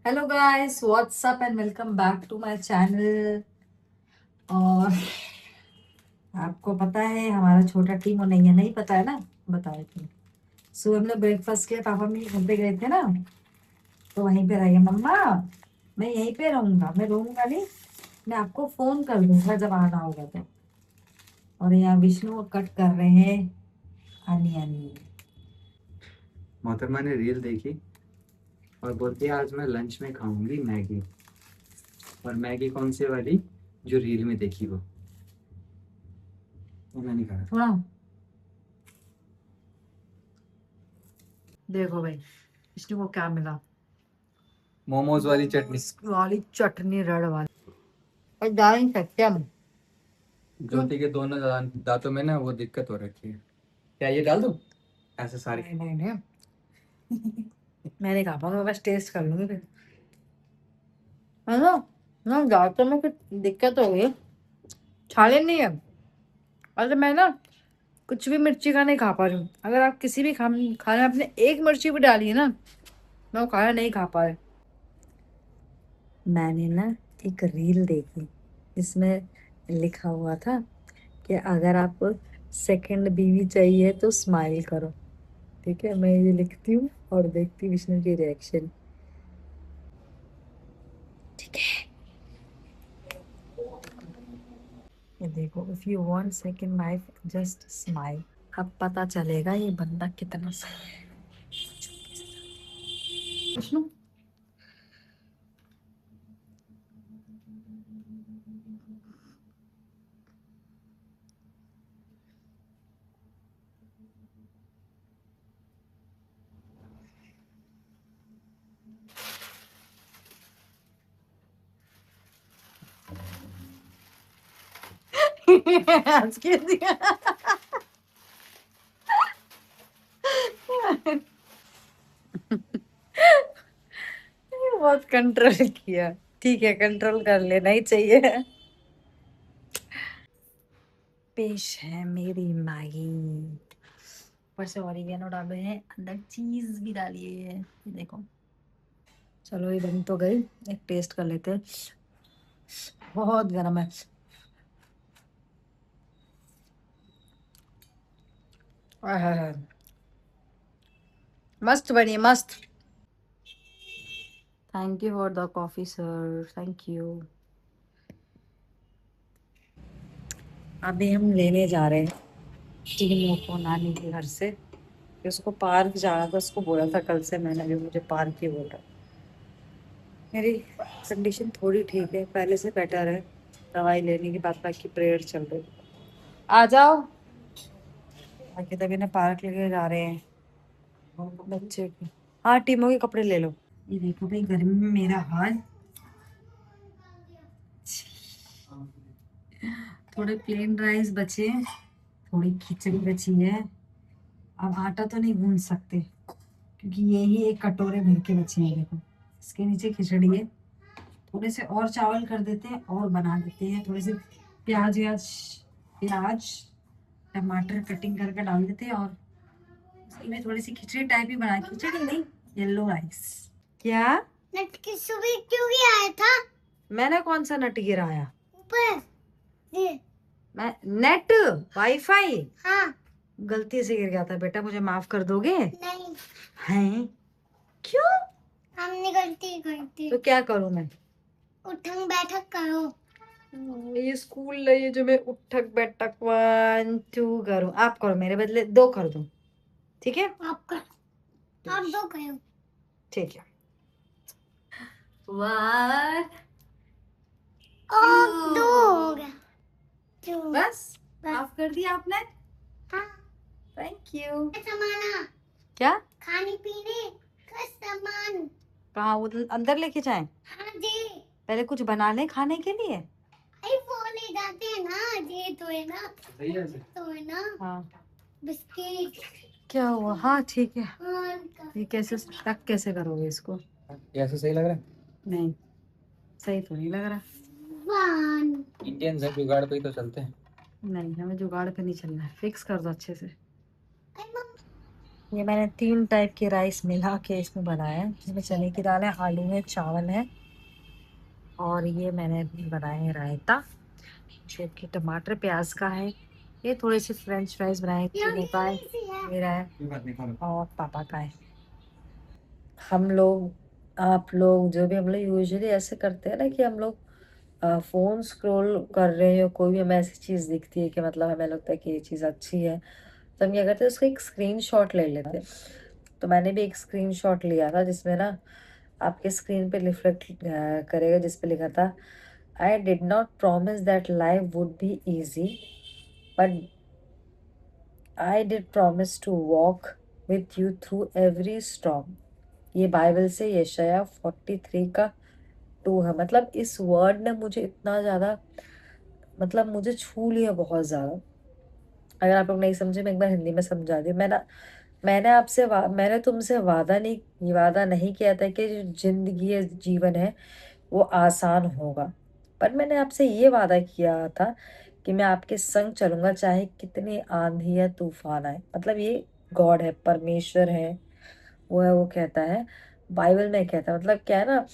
Hello guys, what's up and welcome back to my channel. और आपको पता है हमारा छोटा टीम और नहीं है, नहीं पता है ना? बताए थे। सुबह हमने ब्रेकफास्ट किया, पापा मम्मी घर पे गए थे ना, तो वहीं पे रहिए मम्मा। मैं यहीं पे रहूंगा, मैं रहूंगा नहीं, मैं आपको फोन कर दूंगा जब आना होगा तो। और यहाँ विष्णु कट कर रहे हैं अनियन। मोहतरमा ने रील देखी और बोलती है आज मैं लंच में खाऊंगी मैगी। और मैगी कौन सी वाली जो रील में देखी वो मैं नहीं खाया। थोड़ा देखो भाई, विष्णु को क्या मिला? मोमोज वाली चटनी। वाली चटनी, रेड वाली। और डाल नहीं सकते हम। ज्योति के दोनों दांतों में ना वो दिक्कत हो रखी है। क्या ये डाल दूं ऐसे सारी? नहीं नहीं नहीं, मैं नहीं खा पाऊंगा, बस टेस्ट कर लूंगी फिर। है ना? ना दांतों में कुछ दिक्कत हो गई, छाले नहीं है। अरे मैं ना कुछ भी मिर्ची का नहीं खा पा रही हूँ। अगर आप किसी भी खाने में आपने एक मिर्ची भी डाली है ना, मैं वो खाना नहीं खा पा रही। मैंने ना एक रील देखी, इसमें लिखा हुआ था कि अगर आपको सेकंड बीवी चाहिए तो स्माइल करो। ठीक है, मैं ये लिखती हूँ और देखती हूँ विष्णु की रिएक्शन। ठीक है, ये देखो, if you want second wife just smile. अब पता चलेगा ये बंदा कितना सही है। विष्णु, हंस के दिया। बहुत कंट्रोल किया। ठीक है, कंट्रोल कर लेना ही चाहिए। पेश है मेरी मैगी। ऊपर से ऑरिगेनो डाले हैं, अंदर चीज भी डाली है, ये देखो। चलो ये बन तो गई, एक टेस्ट कर लेते हैं। बहुत गर्म है। आहा, मस्त बनी, मस्त। Thank you for the coffee sir, thank you. अभी हम लेने जा रहे हैं टीनू को नानी के घर से। उसको पार्क जाना था, उसको बोला था कल से मैंने, भी मुझे पार्क ही बोला। मेरी कंडीशन थोड़ी ठीक है, पहले से बेटर है। दवाई लेने के बाद बाकी प्रेयर चल रही। आ जाओ। बाकी तभी ना पार्क लेके जा रहे हैं बच्चे को। हाँ, टीमों के कपड़े ले लो। ये देखो भाई, गर्मी में मेरा हाल। थोड़े प्लेन राइस बचे, थोड़ी खिचड़ी बची है। अब आटा तो नहीं गूंद सकते क्योंकि यही एक कटोरे भर के बचे हैं। देखो, इसके नीचे खिचड़ी है। थोड़े से और चावल कर देते हैं और बना देते हैं। थोड़े से प्याज व्याज, प्याज टमाटर कटिंग करके डाल देते हैं और इसमें थोड़ी सी खिचड़ी टाइप ही बना, खिचड़ी नहीं, येलो राइस। क्या? नेट की सुबह क्यों गिराया था? मैंने कौन सा नट गिराया? ऊपर ये। मैं नेट, वाईफाई हाँ। गलती से गिर गया था बेटा, मुझे माफ कर दोगे? नहीं, हैं? क्यों? हमने गलती कर दी। तो क्या करूं मैं? उठक बैठक करो। ये स्कूल है ये जो मैं उठक बैठक 1 2 करूं? आप करो, मेरे बदले 2 कर दो, ठीक है? आप कर, आप दो करो। ठीक है। 1 और दो हो गया। दो। बस बस। माफ कर दिया आपने, हाँ। Thank you. सामान, क्या? खाने पीने का सामान। कहाँ, वो अंदर लेके जाएं? हाँ जी। पहले कुछ बना लें खाने के लिए। अरे वो ले जाते हैं ना, ये तो है ना, सही है ऐसे? तो है ना, हाँ, बिस्किट। क्या हुआ? हाँ ठीक है। हाँ, ये कैसे टक कैसे करोगे इसको? ये ऐसे सही लग रहा है? नहीं, सही तो नहीं लग रहा। वन। इंडियंस है, जुगाड़ पे ही तो चलते हैं। नहीं, हमें जुगाड़ पे नहीं चलना है, फिक्स कर दो अच्छे से। अरे मम्मा, ये मैंने 3 टाइप के राइस मिला के इसमें बनाया है। इसमें चने की दाल है, आलू है, चावल है और ये मैंने बनाया है रायता जो कि टमाटर प्याज का है। ये थोड़े से फ्रेंच फ्राइज बनाए, चीनू का है, मेरा है और पापा का है। हम लोग आप लोग जो भी हम लोग यूजुअली ऐसे करते हैं ना कि हम लोग फोन स्क्रॉल कर रहे हैं, कोई भी हमें ऐसी चीज दिखती है कि मतलब हमें लगता है कि ये चीज अच्छी है, तो हम क्या करते हैं उसका एक स्क्रीनशॉट ले लेते हैं। तो मैंने भी एक स्क्रीनशॉट लिया था जिसमें ना आपके स्क्रीन पे रिफ्लेक्ट करेगा, जिस पे लिखा था I did not promise that life would be easy but I did promise to walk with you through every storm. ये बाइबल से यशाया 43 का 2 है। मतलब इस वर्ड ने मुझे इतना ज़्यादा, मतलब मुझे छू लिया बहुत ज़्यादा। अगर आप लोग नहीं समझे मैं एक बार हिंदी में समझा दी। मैंने तुमसे वादा नहीं किया था कि जो जिंदगी है, जीवन है वो आसान होगा, पर मैंने आपसे ये वादा किया था कि मैं आपके संग चलूंगा चाहे कितनी आंधी या तूफान आए। मतलब ये गॉड है, परमेश्वर है, वो है, वो कहता है, बाइबल में कहता है। मतलब क्या है ना,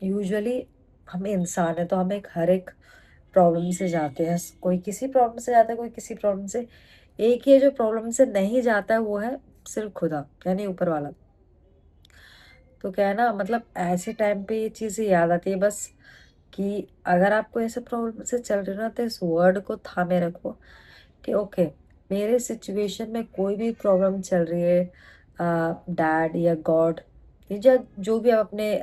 यूजुअली हम इंसान है तो हम एक हर एक प्रॉब्लम से जाते हैं, कोई किसी प्रॉब्लम से जाता है, कोई किसी प्रॉब्लम से। एक ही है जो प्रॉब्लम से नहीं जाता है, वो है सिर्फ खुदा, यानी ऊपर वाला। तो क्या है ना, मतलब ऐसे टाइम पे ये चीज़ें याद आती है बस, कि अगर आपको ऐसे प्रॉब्लम से चल रहे हो ना तो इस वर्ड को थामे रखो कि ओके, मेरे सिचुएशन में कोई भी प्रॉब्लम चल रही है, डैड या गॉड, ये जो भी आप अपने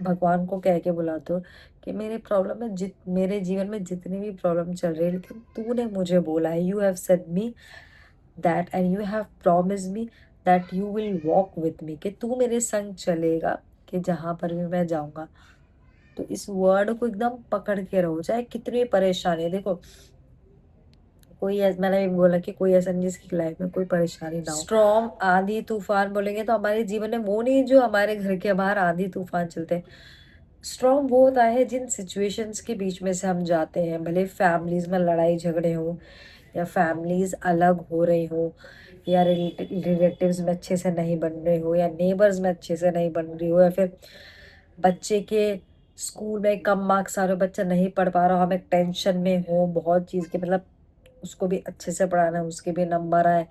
भगवान को कह के बुलाते हो कि मेरे प्रॉब्लम में मेरे जीवन में जितनी भी प्रॉब्लम चल रही है, लेकिन तूने मुझे बोला है, you have said me that and you have promise me that you will walk with me, कि तू मेरे संग चलेगा, कि जहाँ पर भी मैं जाऊंगा। तो इस वर्ड को एकदम पकड़ के रहो, चाहे कितनी परेशानी है। देखो, मैंने भी बोला कि कोई ऐसा नहीं जिसकी लाइफ में कोई परेशानी ना हो। स्ट्रॉम, आंधी तूफान बोलेंगे तो हमारे जीवन में वो नहीं जो हमारे घर के बाहर आंधी तूफान चलते हैं। स्ट्रॉम वो होता है जिन सिचुएशंस के बीच में से हम जाते हैं, भले फैमिलीज में लड़ाई झगड़े हो या फैमिलीज अलग हो रही हो या रिलेटिव्स में अच्छे से नहीं बन रहे हो या नेबर्स में अच्छे से नहीं बन रही हो, या फिर बच्चे के स्कूल में कम मार्क्स आ रहे हो, बच्चा नहीं पढ़ पा रहा हो, हम एक टेंशन में हो बहुत चीज़ के, मतलब उसको भी अच्छे से पढ़ाना है, उसके भी नंबर आए,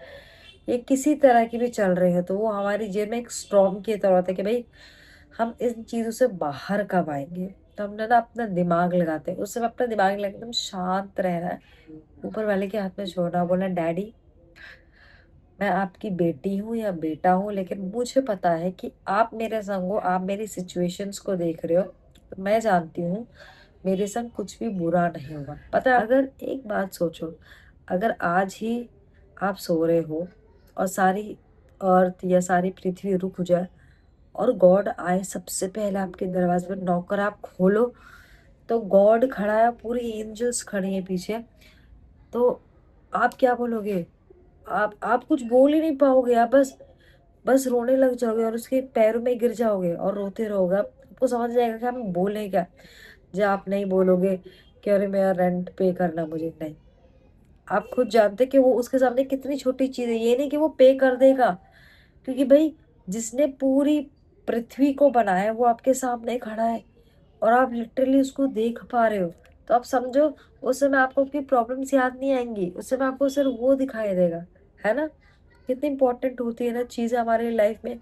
ये किसी तरह की भी चल रही है, तो वो हमारी जेब में एक स्ट्रॉन्ग की तरह होता है कि भाई हम इन चीज़ों से बाहर कब आएंगे। तो हमने ना अपना दिमाग लगाते हैं, उस समय अपना दिमाग लगा एकदम शांत रहना है, ऊपर वाले के हाथ में छोड़ना, बोलना डैडी मैं आपकी बेटी हूँ या बेटा हूँ, लेकिन मुझे पता है कि आप मेरे संग हो, आप मेरी सिचुएशंस को देख रहे हो, तो मैं जानती हूँ मेरे संग कुछ भी बुरा नहीं होगा। पता है, अगर एक बात सोचो, अगर आज ही आप सो रहे हो और सारी अर्थ या सारी पृथ्वी रुक जाए और गॉड आए सबसे पहले आपके दरवाजे पर नौकर, आप खोलो तो गॉड खड़ा है, पूरी एंजल्स खड़ी है पीछे, तो आप क्या बोलोगे? आप कुछ बोल ही नहीं पाओगे, आप बस बस रोने लग जाओगे और उसके पैरों में गिर जाओगे और रोते रहोगे। आपको समझ जाएगा कि हम बोले क्या। जब आप नहीं बोलोगे कि अरे मेरा रेंट पे करना मुझे, नहीं, आप खुद जानते कि वो उसके सामने कितनी छोटी चीज है। ये नहीं कि वो पे कर देगा, क्योंकि भाई जिसने पूरी पृथ्वी को बनाया है वो आपके सामने खड़ा है और आप लिटरली उसको देख पा रहे हो। तो आप समझो, उस समय आपको अपनी प्रॉब्लम्स याद नहीं आएंगी, उस समय आपको सिर्फ वो दिखाई देगा, है ना। कितनी इंपॉर्टेंट होती है ना चीज़ें हमारी लाइफ में,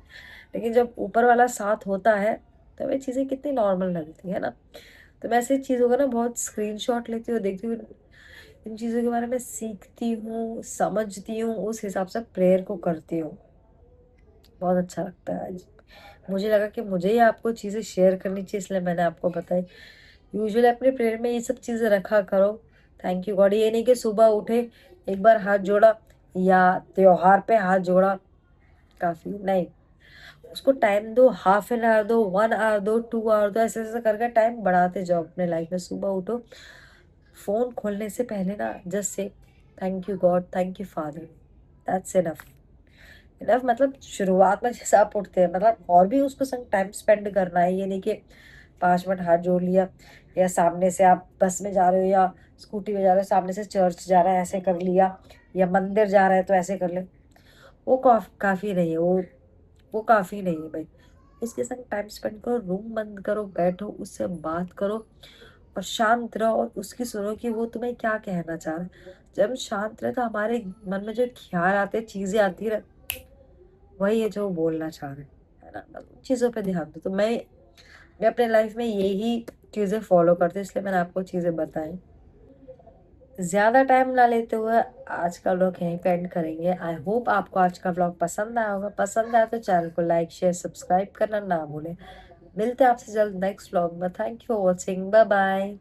लेकिन जब ऊपर वाला साथ होता है तो वे चीज़ें कितनी नॉर्मल लगती है ना। तो मैं ऐसी चीज़ों का ना बहुत स्क्रीनशॉट लेती हूँ, देखती हूँ, इन चीज़ों के बारे में सीखती हूँ, समझती हूँ, उस हिसाब से प्रेयर को करती हूँ। बहुत अच्छा लगता है। आज मुझे लगा कि मुझे ही आपको चीज़ें शेयर करनी चाहिए, इसलिए मैंने आपको बताई। यूजुअली अपने प्रेयर में ये सब चीज़ें रखा करो। थैंक यू गॉड, ये नहीं कि सुबह उठे एक बार हाथ जोड़ा या त्योहार पे हाथ जोड़ा काफ़ी नहीं, उसको टाइम दो, हाफ एन आवर दो, 1 आवर दो, 2 आवर दो, ऐसे ऐसे करके टाइम बढ़ाते जाओ अपने लाइफ में। सुबह उठो, फोन खोलने से पहले ना just say thank you God, thank you father, that's enough. Enough मतलब शुरुआत में जैसे आप उठते हैं, मतलब और भी उसको संग टाइम स्पेंड करना है। ये नहीं कि 5 मिनट हाथ जोड़ लिया, या सामने से आप बस में जा रहे हो या स्कूटी में जा रहे हो, सामने से चर्च जा रहा है ऐसे कर लिया, या मंदिर जा रहा है तो ऐसे कर ले। वो काफ़ी नहीं है, वो काफ़ी नहीं है भाई। उसके संग टाइम स्पेंड करो, रूम बंद करो, बैठो, उससे बात करो और शांत रहो और उसकी सुनो कि वो तुम्हें क्या कहना चाह रहा है। जब हम शांत रहे तो हमारे मन में जो ख्याल आते हैं, चीज़ें आती रहे, वही है जो वो बोलना चाह रहे हैं, है ना। बस उन चीज़ों पे ध्यान दो। तो मैं अपने लाइफ में यही चीज़ें फॉलो करती हूँ, इसलिए मैंने आपको चीज़ें बताई। ज़्यादा टाइम ना लेते हुए आज का व्लॉग यहीं पे एंड करेंगे। आई होप आपको आज का व्लॉग पसंद आया होगा। पसंद आया तो चैनल को लाइक शेयर सब्सक्राइब करना ना भूलें। मिलते हैं आपसे जल्द नेक्स्ट व्लॉग में। Thank you for watching, bye bye.